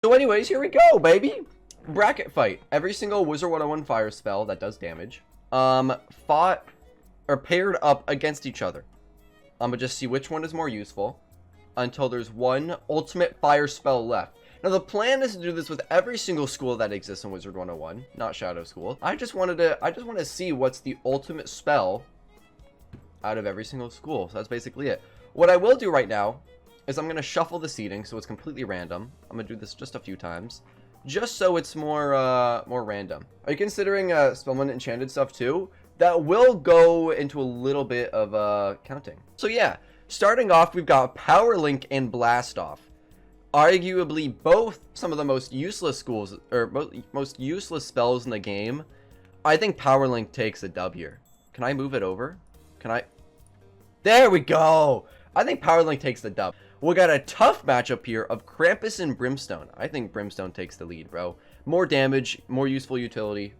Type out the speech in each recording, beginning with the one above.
So anyways, here we go, baby. Bracket fight. Every single Wizard101 fire spell that does damage, fought or paired up against each other. I'm gonna just see which one is more useful until there's one ultimate fire spell left. Now the plan is to do this with every single school that exists in Wizard101, not Shadow School. I just want to see what's the ultimate spell out of every single school. So that's basically it. What I will do right now is I'm gonna shuffle the seating so it's completely random. I'm gonna do this just a few times, just so it's more random. Are you considering Spellman Enchanted stuff too? That will go into a little bit of counting. So yeah, starting off, we've got Power Link and Blast Off. Arguably both some of the most useless schools, or most useless spells in the game. I think Power Link takes a dub here. Can I move it over? Can I? There we go! I think Power Link takes the dub. We got a tough matchup here of Krampus and Brimstone. I think Brimstone takes the lead, bro. More damage, more useful utility.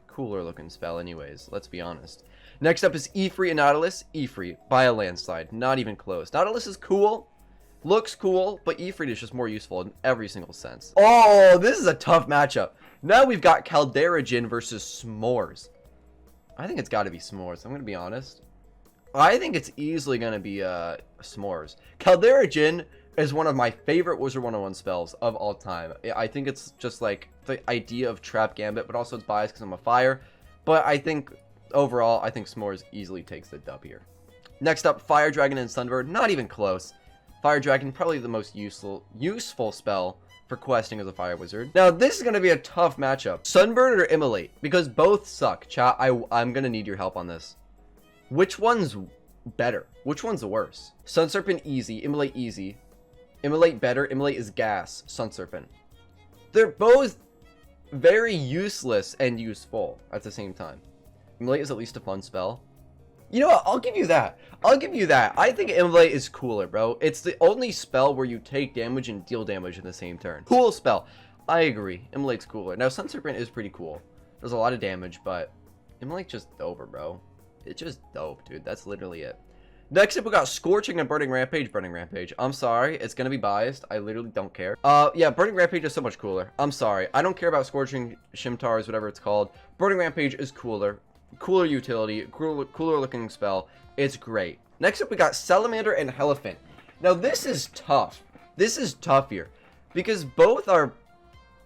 Cooler looking spell anyways, let's be honest. Next up is Ifrit and Nautilus. Ifrit by a landslide, not even close. Nautilus is cool, looks cool, but Ifrit is just more useful in every single sense. Oh, this is a tough matchup. Now we've got Caldera Djinn versus S'mores. I think it's got to be S'mores, I'm going to be honest. I think it's easily going to be S'mores. Caldera Djinn is one of my favorite Wizard101 spells of all time. I think it's just like the idea of Trap Gambit, but also it's biased because I'm a fire. But I think overall, I think S'mores easily takes the dub here. Next up, Fire Dragon and Sunbird. Not even close. Fire Dragon, probably the most useful spell for questing as a fire wizard. Now, this is going to be a tough matchup. Sunbird or Immolate? Because both suck. Chat, I'm going to need your help on this. Which one's better? Which one's worse? Sun Serpent easy, Immolate easy. Immolate better, Immolate is gas, Sun Serpent. They're both very useless and useful at the same time. Immolate is at least a fun spell. You know what? I'll give you that. I'll give you that. I think Immolate is cooler, bro. It's the only spell where you take damage and deal damage in the same turn. Cool spell. I agree. Immolate's cooler. Now, Sun Serpent is pretty cool. Does a lot of damage, but Immolate's just over, bro. It's just dope, dude. That's literally it. Next up, we got Scorching and Burning Rampage. Burning Rampage. I'm sorry. It's going to be biased. I literally don't care. Yeah, Burning Rampage is so much cooler. I'm sorry. I don't care about Scorching, Shimtars, whatever it's called. Burning Rampage is cooler. Cooler utility. Cooler looking spell. It's great. Next up, we got Salamander and Elephant. Now, this is tough. This is tough here. Because both are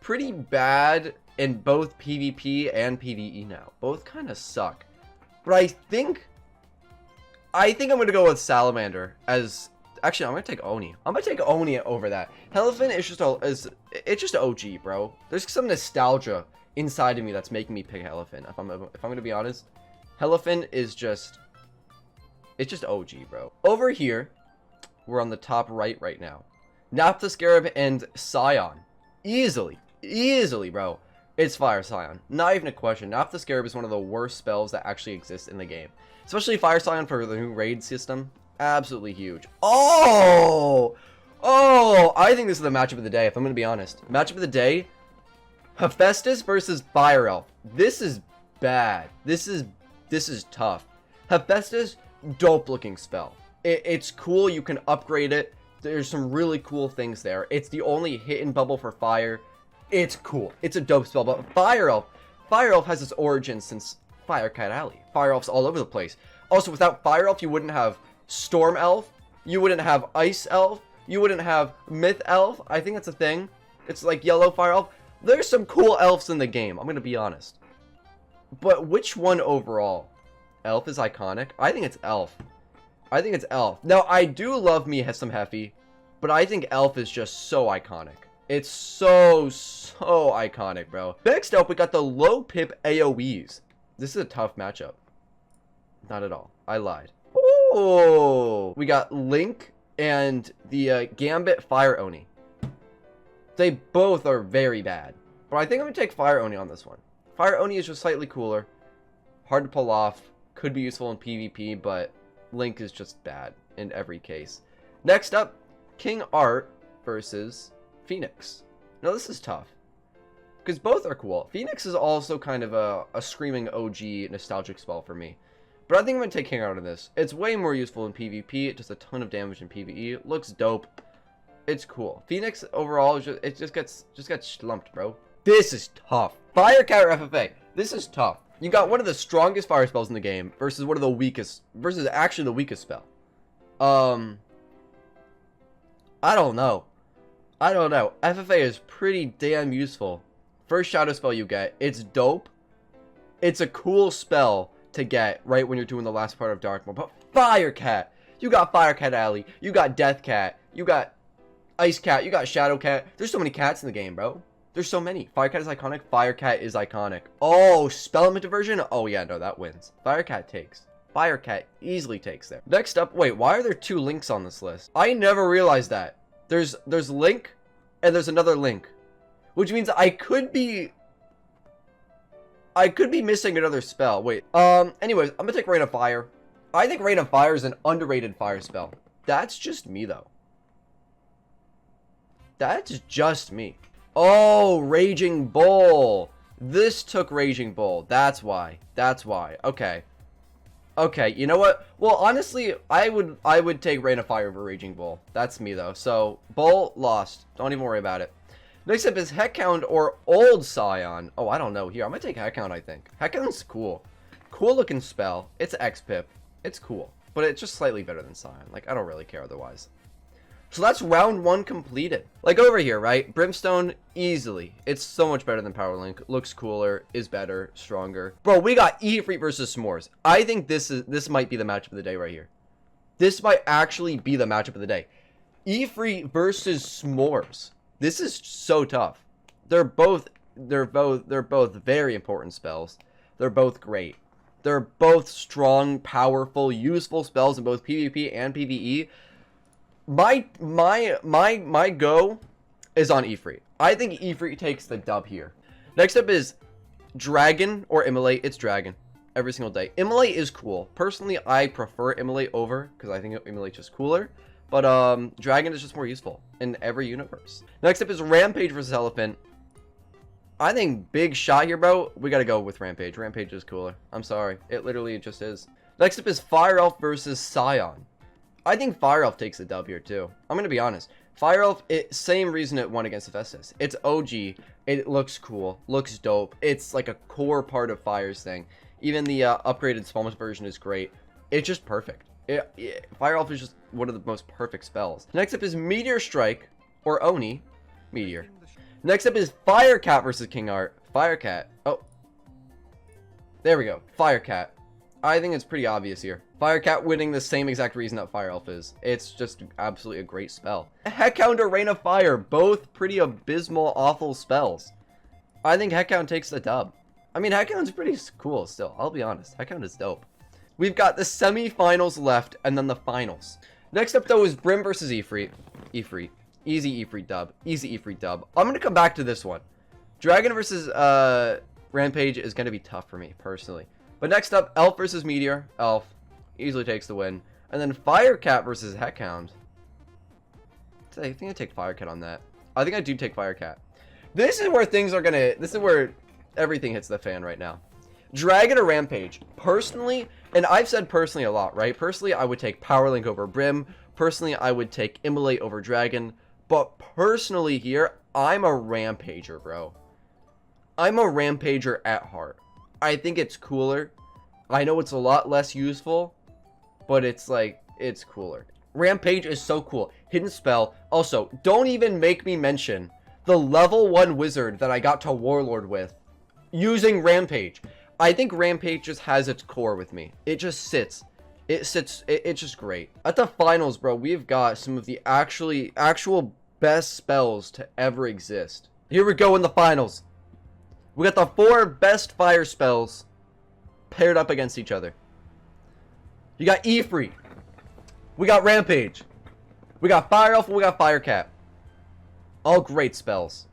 pretty bad in both PvP and PvE now. Both kind of suck. But I think I'm going to go with Salamander as... Actually, I'm going to take Oni. I'm going to take Oni over that. Elephant is just OG, bro. There's some nostalgia inside of me that's making me pick Elephant. If I'm going to be honest, Elephant is just... It's just OG, bro. Over here, we're on the top right now. Naphtha Scarab and Scion. Easily, bro. It's Fire Scion. Not even a question. Naphtha Scarab is one of the worst spells that actually exist in the game. Especially Fire Scion for the new raid system. Absolutely huge. Oh! Oh! I think this is the matchup of the day, if I'm going to be honest. Matchup of the day. Hephaestus versus Fire Elf. This is bad. This is tough. Hephaestus, dope looking spell. It's cool. You can upgrade it. There's some really cool things there. It's the only hidden bubble for fire. It's cool. It's a dope spell, but Fire Elf has its origin since Firecat Alley. Fire Elf's all over the place. Also, without Fire Elf, you wouldn't have Storm Elf. You wouldn't have Ice Elf. You wouldn't have Myth Elf. I think that's a thing. It's like Yellow Fire Elf. There's some cool elves in the game. I'm going to be honest. But which one overall? Elf is iconic. I think it's Elf. I think it's Elf. Now, I do love me some Heffy, but I think Elf is just so iconic. It's so iconic, bro. Next up, we got the low pip AoEs. This is a tough matchup. Not at all. I lied. Oh, we got Link and the Gambit Fire Oni. They both are very bad, but I think I'm gonna take Fire Oni on this one. Fire Oni is just slightly cooler, hard to pull off, could be useful in PvP, but Link is just bad in every case. Next up, King Art versus Phoenix. Now this is tough because both are cool. Phoenix is also kind of a screaming OG nostalgic spell for me, but I think I'm gonna take King Art on this. It's way more useful in PvP. It does a ton of damage in PvE. It looks dope. It's cool. Phoenix overall, it just gets slumped, bro. This is tough. Fire Cat or FFA? This is tough. You got one of the strongest fire spells in the game versus one of the weakest, versus actually the weakest spell. I don't know. FFA is pretty damn useful. First shadow spell you get, it's dope. It's a cool spell to get right when you're doing the last part of Dark Mode. But Fire Cat, you got Fire Cat Alley, you got Death Cat, you got Ice Cat, you got Shadow Cat. There's so many cats in the game, bro. There's so many. Fire Cat is iconic. Fire Cat is iconic. Oh, Spell Diversion? Oh yeah, no, that wins. Fire Cat takes. Fire Cat easily takes there. Next up, wait, why are there 2 links on this list? I never realized that. There's Link, and there's another Link. Which means I could be missing another spell. Wait, anyways, I'm gonna take Rain of Fire. I think Rain of Fire is an underrated fire spell. That's just me, though. That's just me. Oh, Raging Bull. This took Raging Bull. That's why. Okay. Okay, you know what? Well, honestly, I would take Rain of Fire over Raging Bull. That's me, though. So, Bull lost. Don't even worry about it. Next up is Heckhound or Old Scion. Oh, I don't know. Here, I'm gonna take Heckhound, I think. Heckhound's cool. Cool looking spell. It's X-Pip. It's cool. But it's just slightly better than Scion. Like, I don't really care otherwise. So that's round 1 completed. Like over here, right? Brimstone, easily. It's so much better than Power Link. Looks cooler, is better, stronger. Bro, we got Ifrit versus S'mores. I think this might be the matchup of the day right here. This might actually be the matchup of the day. Ifrit versus S'mores. This is so tough. They're both very important spells. They're both great. They're both strong, powerful, useful spells in both PvP and PvE. My go is on Ifrit. I think Ifrit takes the dub here. Next up is Dragon or Immolate. It's Dragon every single day. Immolate is cool. Personally, I prefer Immolate over because I think Immolate's just cooler. But Dragon is just more useful in every universe. Next up is Rampage versus Elephant. I think big shot here, bro. We gotta go with Rampage. Rampage is cooler. I'm sorry. It literally just is. Next up is Fire Elf versus Scion. I think Fire Elf takes the dub here too. I'm gonna be honest. Fire Elf, same reason it won against Hephaestus. It's OG. It looks cool. Looks dope. It's like a core part of Fire's thing. Even the upgraded smallest version is great. It's just perfect. Fire Elf is just one of the most perfect spells. Next up is Meteor Strike or Oni. Meteor. Next up is Fire Cat versus King Art. Fire Cat. Oh. There we go. Fire Cat. I think it's pretty obvious here. Fire Cat winning the same exact reason that Fire Elf is. It's just absolutely a great spell. Heckhound or Rain of Fire. Both pretty abysmal, awful spells. I think Heckhound takes the dub. I mean, Heckhound's pretty cool still. I'll be honest. Heckhound is dope. We've got the semi-finals left and then the finals. Next up, though, is Brim versus Ifrit. Ifrit. Easy Ifrit dub. Easy Ifrit dub. I'm going to come back to this one. Dragon versus Rampage is going to be tough for me, personally. But next up, Elf versus Meteor. Elf easily takes the win. And then Fire Cat versus Heckhound. I think I take Fire Cat on that. I think I do take Fire Cat. This is where things are going to... This is where everything hits the fan right now. Dragon or Rampage. Personally, and I've said personally a lot, right? Personally, I would take Power Link over Brim. Personally, I would take Immolate over Dragon. But personally here, I'm a Rampager, bro. I'm a Rampager at heart. I think it's cooler. I know it's a lot less useful, but it's like, it's cooler. Rampage is so cool. Hidden spell. Also, don't even make me mention the level 1 wizard that I got to Warlord with using Rampage. I think Rampage just has its core with me. It just sits. It's just great. At the finals, bro, we've got some of the actual best spells to ever exist. Here we go in the finals. We got the 4 best fire spells paired up against each other. You got Ifrit. We got Rampage. We got Fire Elf and we got Fire Cat. All great spells.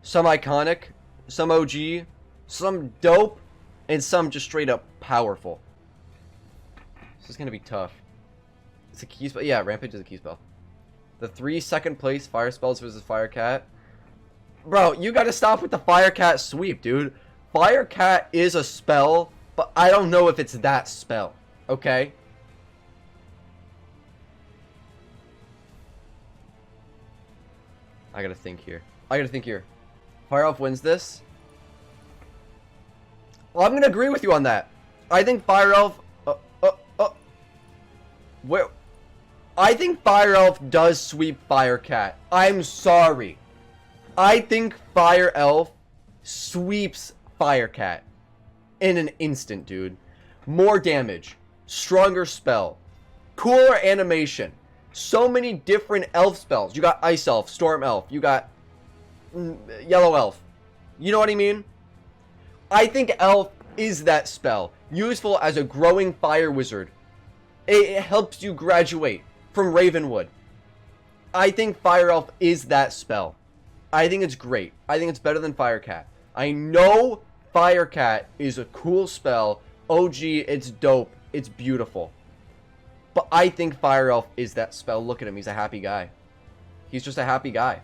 Some iconic, some OG, some dope, and some just straight up powerful. This is going to be tough. It's a key spell. Yeah, Rampage is a key spell. The 3 second place fire spells versus Fire Cat. Bro, you gotta stop with the Fire Cat sweep, dude. Fire Cat is a spell, but I don't know if it's that spell. Okay? I gotta think here. Fire Elf wins this. Well, I'm gonna agree with you on that. I think Fire Elf... Where... I think Fire Elf does sweep Fire Cat. I'm sorry. I think Fire Elf sweeps Fire Cat in an instant, dude. More damage, stronger spell, cooler animation, so many different elf spells. You got Ice Elf, Storm Elf, you got Yellow Elf. You know what I mean? I think Elf is that spell, useful as a growing fire wizard. It helps you graduate from Ravenwood. I think Fire Elf is that spell. I think it's great. I think it's better than Fire Cat. I know Fire Cat is a cool spell. OG, it's dope. It's beautiful. But I think Fire Elf is that spell. Look at him. He's a happy guy. He's just a happy guy.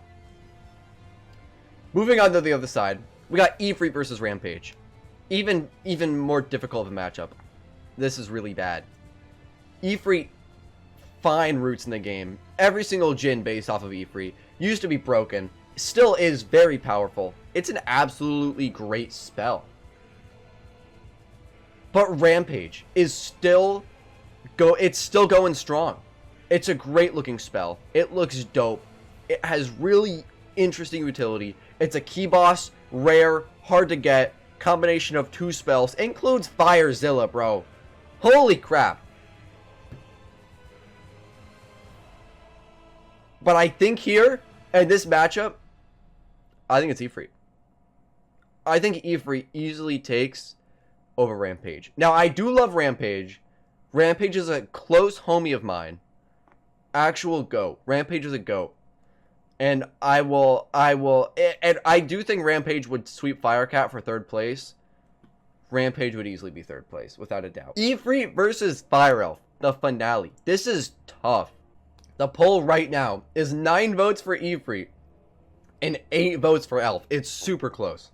Moving on to the other side. We got Ifrit versus Rampage. Even more difficult of a matchup. This is really bad. Ifrit, fine roots in the game. Every single Jin based off of Ifrit used to be broken. Still is very powerful. It's an absolutely great spell. But Rampage is still going strong. It's a great looking spell. It looks dope. It has really interesting utility. It's a key boss, rare, hard to get, combination of 2 spells. It includes Firezilla, bro. Holy crap. But I think here, in this matchup, I think it's Ifrit. I think Ifrit easily takes over Rampage. Now, I do love Rampage. Rampage is a close homie of mine. Actual GOAT. Rampage is a GOAT. And I do think Rampage would sweep Firecat for 3rd place. Rampage would easily be 3rd place, without a doubt. Ifrit versus Fire Elf, the finale. This is tough. The poll right now is 9 votes for Ifrit and 8 votes for Elf. It's super close.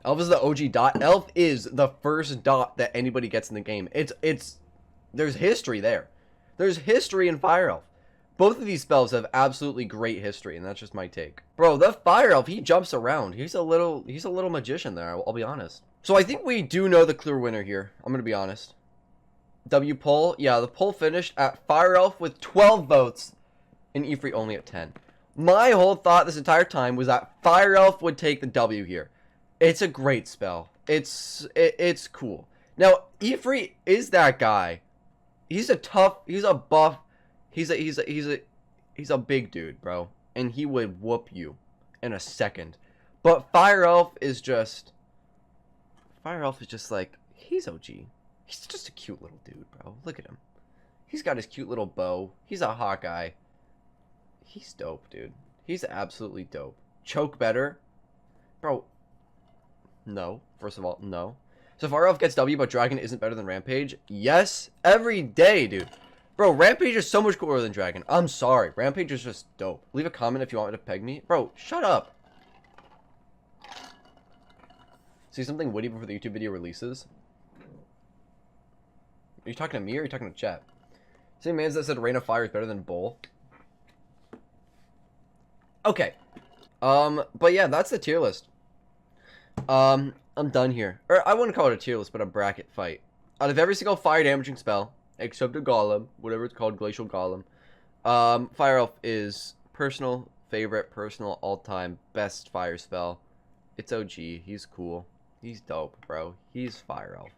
Elf is the OG dot. Elf is the first dot that anybody gets in the game. There's history there. There's history in Fire Elf. Both of these spells have absolutely great history, and that's just my take. Bro, the Fire Elf, he jumps around. He's a little magician there, I'll be honest. So I think we do know the clear winner here. I'm gonna be honest. W poll, yeah, the poll finished at Fire Elf with 12 votes, and Ifrit only at 10. My whole thought this entire time was that Fire Elf would take the W here. It's a great spell. It's cool. Now, Ifrit is that guy. He's a tough, he's a buff, he's a big dude, bro. And he would whoop you in a second. But Fire Elf is just like, he's OG. He's just a cute little dude, bro. Look at him. He's got his cute little bow. He's a Hawkeye. He's dope, dude. He's absolutely dope. Choke better? Bro, no. First of all, no. So Fire Elf gets W, but Dragon isn't better than Rampage? Yes, every day, dude. Bro, Rampage is so much cooler than Dragon. I'm sorry. Rampage is just dope. Leave a comment if you want me to peg me. Bro, shut up. See something witty before the YouTube video releases? Are you talking to me or are you talking to chat? Same man that said Rain of Fire is better than Bull. Okay. But yeah, that's the tier list. I'm done here. Or I wouldn't call it a tier list, but a bracket fight. Out of every single fire damaging spell, except a Golem, whatever it's called, Glacial Golem, Fire Elf is personal favorite, personal all-time best fire spell. It's OG. He's cool. He's dope, bro. He's Fire Elf.